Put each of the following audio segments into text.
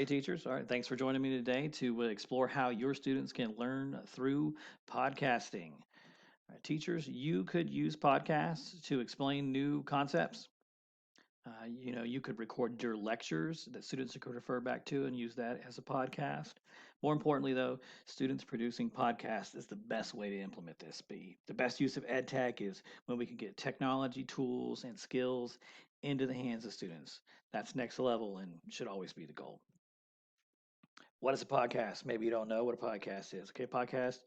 Hey, teachers. All right. Thanks for joining me today to explore how your students can learn through podcasting. All right, teachers, you could use podcasts to explain new concepts. You could record your lectures that students could refer back to and use that as a podcast. More importantly, though, students producing podcasts is the best way to implement this. The best use of ed tech is when we can get technology, tools, and skills into the hands of students. That's next level and should always be the goal. What is a podcast? Maybe you don't know what a podcast is. Okay, podcast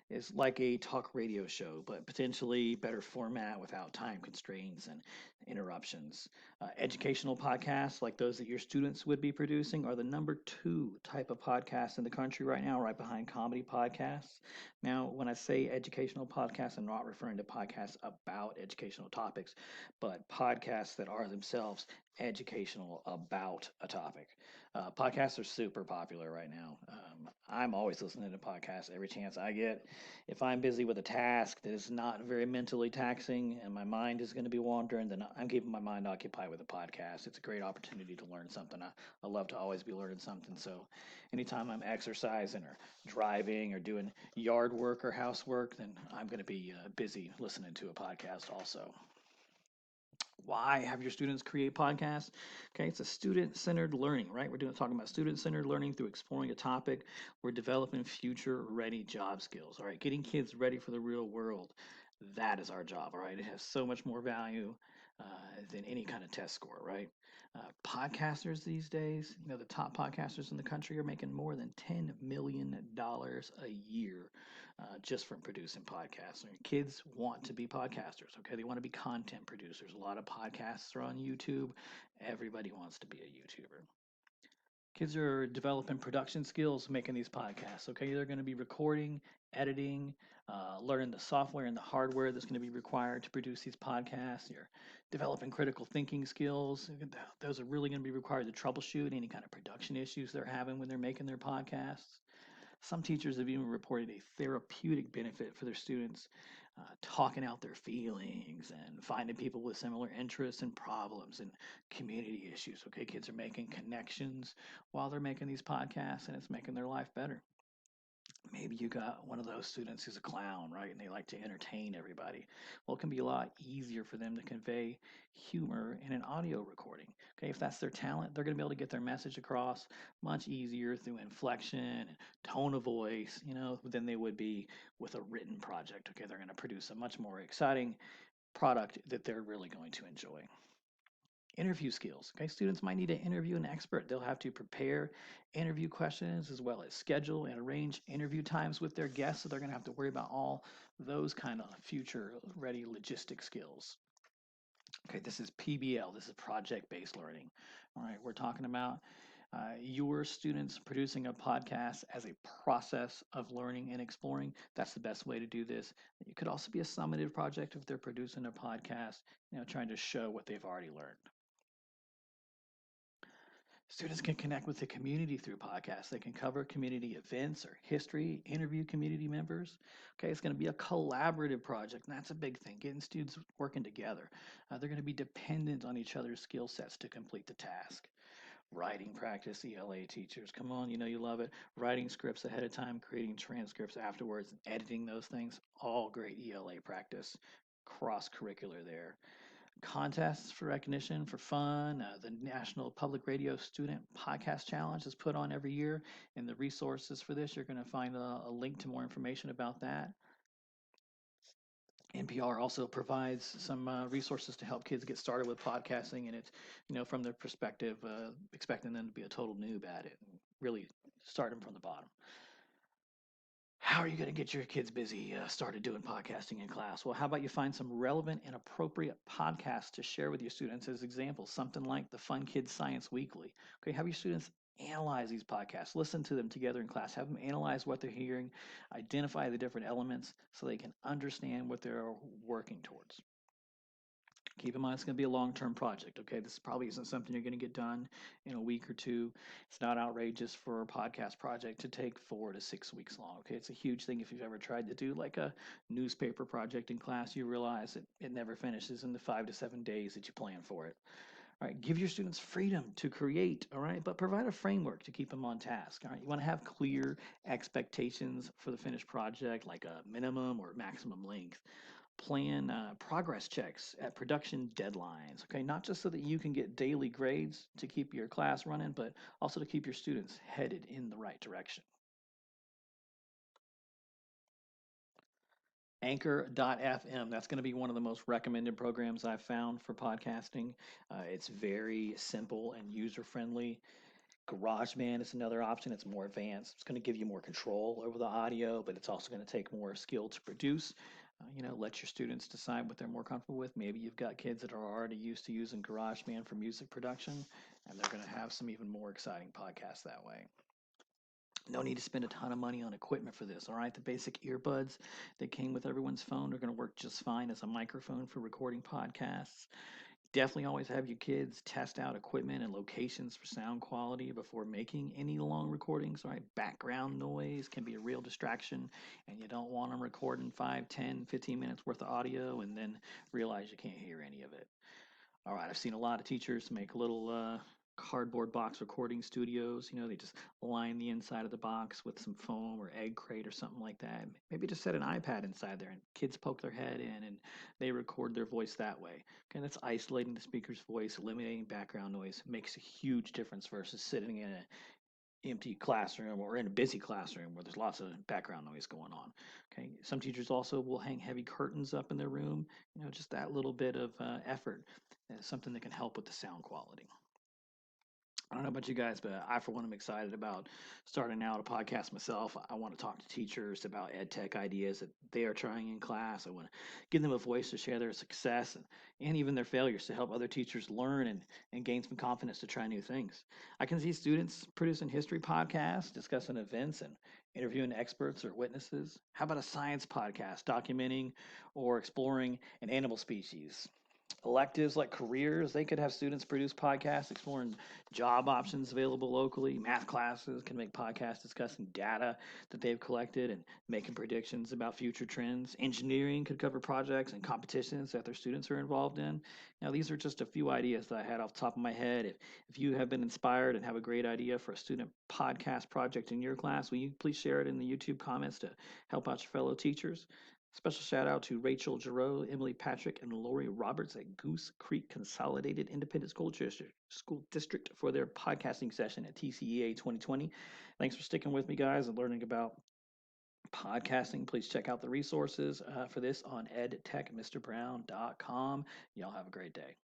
is like a talk radio show, but potentially better format without time constraints and interruptions. Educational podcasts, like those that your students would be producing, are the number two type of podcast in the country right now, right behind comedy podcasts. Now, when I say educational podcasts, I'm not referring to podcasts about educational topics, but podcasts that are themselves educational about a topic. Podcasts are super popular right now. I'm always listening to podcasts every chance I get. If I'm busy with a task that is not very mentally taxing and my mind is going to be wandering, then I'm keeping my mind occupied with a podcast. It's a great opportunity to learn something. I love to always be learning something. So anytime I'm exercising or driving or doing yard work or housework, then I'm going to be busy listening to a podcast also. Why have your students create podcasts? Okay, it's a student-centered learning, right? We're talking about student-centered learning through exploring a topic. We're developing future-ready job skills. All right, getting kids ready for the real world. That is our job. All right, it has so much more value than any kind of test score, right? Podcasters these days, the top podcasters in the country are making more than $10 million a year just from producing podcasts. And kids want to be podcasters, okay? They want to be content producers. A lot of podcasts are on YouTube. Everybody wants to be a YouTuber. Kids are developing production skills making these podcasts, okay? They're going to be recording, editing, learning the software and the hardware that's going to be required to produce these podcasts. You're developing critical thinking skills. Those are really going to be required to troubleshoot any kind of production issues they're having when they're making their podcasts. Some teachers have even reported a therapeutic benefit for their students, talking out their feelings and finding people with similar interests and problems and community issues. Okay, kids are making connections while they're making these podcasts, and it's making their life better. Maybe you got one of those students who's a clown, right? And they like to entertain everybody. Well, it can be a lot easier for them to convey humor in an audio recording. Okay, if that's their talent, they're going to be able to get their message across much easier through inflection and tone of voice, than they would be with a written project. Okay, they're going to produce a much more exciting product that they're really going to enjoy. Interview skills. Okay, students might need to interview an expert. They'll have to prepare interview questions as well as schedule and arrange interview times with their guests. So they're going to have to worry about all those kind of future ready logistic skills. Okay, this is PBL. This is project based learning. All right, we're talking about your students producing a podcast as a process of learning and exploring. That's the best way to do this. It could also be a summative project if they're producing a podcast, trying to show what they've already learned. Students can connect with the community through podcasts. They can cover community events or history, interview community members. Okay, it's going to be a collaborative project, and that's a big thing, getting students working together. They're going to be dependent on each other's skill sets to complete the task. Writing practice, ELA teachers, come on, you love it. Writing scripts ahead of time, creating transcripts afterwards, and editing those things, all great ELA practice. Cross curricular there. Contests for recognition for fun. The National Public Radio Student Podcast Challenge is put on every year. In the resources for this, you're going to find a link to more information about that. NPR also provides some resources to help kids get started with podcasting, and it's from their perspective, expecting them to be a total noob at it, and really start them from the bottom. How are you going to get your kids busy started doing podcasting in class? Well, how about you find some relevant and appropriate podcasts to share with your students as examples, something like the Fun Kids Science Weekly. Okay, have your students analyze these podcasts, listen to them together in class, have them analyze what they're hearing, identify the different elements so they can understand what they're working towards. Keep in mind, it's going to be a long-term project. Okay, this probably isn't something you're going to get done in a week or two. It's not outrageous for a podcast project to take 4 to 6 weeks long. Okay, it's a huge thing. If you've ever tried to do like a newspaper project in class, you realize it never finishes in the 5 to 7 days that you plan for it. All right, give your students freedom to create, all right, but provide a framework to keep them on task. All right, you want to have clear expectations for the finished project, like a minimum or maximum length. Plan progress checks at production deadlines, okay, not just so that you can get daily grades to keep your class running, but also to keep your students headed in the right direction. Anchor.fm, that's going to be one of the most recommended programs I've found for podcasting. It's very simple and user friendly. GarageBand is another option. It's more advanced. It's going to give you more control over the audio, but it's also going to take more skill to produce. Let your students decide what they're more comfortable with. Maybe you've got kids that are already used to using GarageBand for music production, and they're going to have some even more exciting podcasts that way. No need to spend a ton of money on equipment for this. All right, the basic earbuds that came with everyone's phone are going to work just fine as a microphone for recording podcasts. Definitely always have your kids test out equipment and locations for sound quality before making any long recordings. All right, background noise can be a real distraction, and you don't want them recording 5, 10, 15 minutes worth of audio and then realize you can't hear any of it. All right, I've seen a lot of teachers make little cardboard box recording studios. They just line the inside of the box with some foam or egg crate or something like that. Maybe just set an iPad inside there and kids poke their head in and they record their voice that way. Okay, that's isolating the speaker's voice, eliminating background noise. Makes a huge difference versus sitting in an empty classroom or in a busy classroom where there's lots of background noise going on. Okay, some teachers also will hang heavy curtains up in their room. Just that little bit of effort is something that can help with the sound quality. I don't know about you guys, but I, for one, am excited about starting out a podcast myself. I want to talk to teachers about ed tech ideas that they are trying in class. I want to give them a voice to share their success and even their failures to help other teachers learn and gain some confidence to try new things. I can see students producing history podcasts, discussing events, and interviewing experts or witnesses. How about a science podcast documenting or exploring an animal species? Electives like careers, they could have students produce podcasts exploring job options available locally. Math classes can make podcasts discussing data that they've collected and making predictions about future trends. Engineering could cover projects and competitions that their students are involved in. Now, these are just a few ideas that I had off the top of my head. If you have been inspired and have a great idea for a student podcast project in your class, will you please share it in the YouTube comments to help out your fellow teachers? Special shout out to Rachel Giroux, Emily Patrick, and Lori Roberts at Goose Creek Consolidated Independent School District for their podcasting session at TCEA 2020. Thanks for sticking with me, guys, and learning about podcasting. Please check out the resources for this on edtechmrbrown.com. Y'all have a great day.